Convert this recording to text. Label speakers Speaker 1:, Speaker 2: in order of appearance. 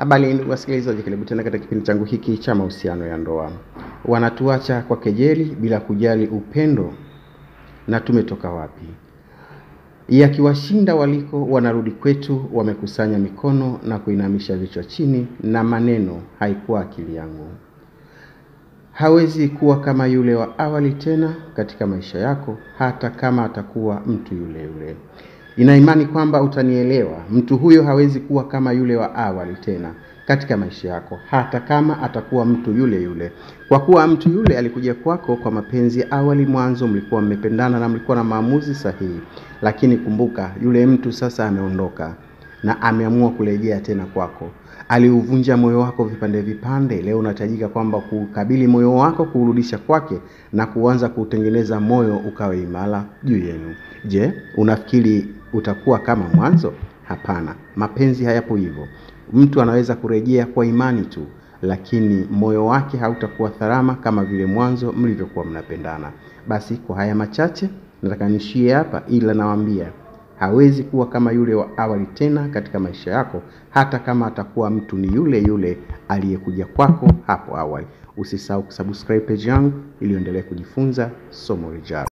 Speaker 1: Habari ndugu wasikilizaji, karibu tena katika kipindi changu hiki cha mahusiano ya ndoa. Wanatuacha kwa kejeli bila kujali upendo na tumetoka wapi. Yakiwashinda waliko wanarudi kwetu, wamekusanya mikono na kuinamisha vichwa chini na maneno, haikuwa akili yangu. Hawezi kuwa kama yule wa awali tena katika maisha yako, hata kama atakuwa mtu yule yule. Nina imani kwamba utanielewa. Mtu huyo hawezi kuwa kama yule wa awali tena katika maisha yako, hata kama atakuwa mtu yule yule. Kwa kuwa mtu yule alikuja kwako kwa mapenzi ya awali, mwanzo mlikuwa mmependana na mlikuwa na maamuzi sahihi. Lakini kumbuka, yule mtu sasa ameondoka na ameamua kurejea tena kwako. Aliuvunja moyo wako vipande vipande. Leo unahitajika kwamba kukabili moyo wako, kurudisha kwake na kuanza kutengeneza moyo ukawe imara juu yenu. Je, unafikiri utakuwa kama mwanzo? Hapana. Mapenzi hayapo hivyo. Mtu anaweza kurejea kwa imani tu, lakini moyo wake hautakuwa salama kama vile mwanzo mlivyokuwa mnapendana. Basi kwa haya machache nataka nishie hapa, ila nawaambia hawezi kuwa kama yule wa awali tena katika maisha yako, hata kama atakuwa mtu ni yule yule aliyekuja kwako hapo awali. Usisahau kusubscribe page yangu ili uendelee kujifunza somo lijalo.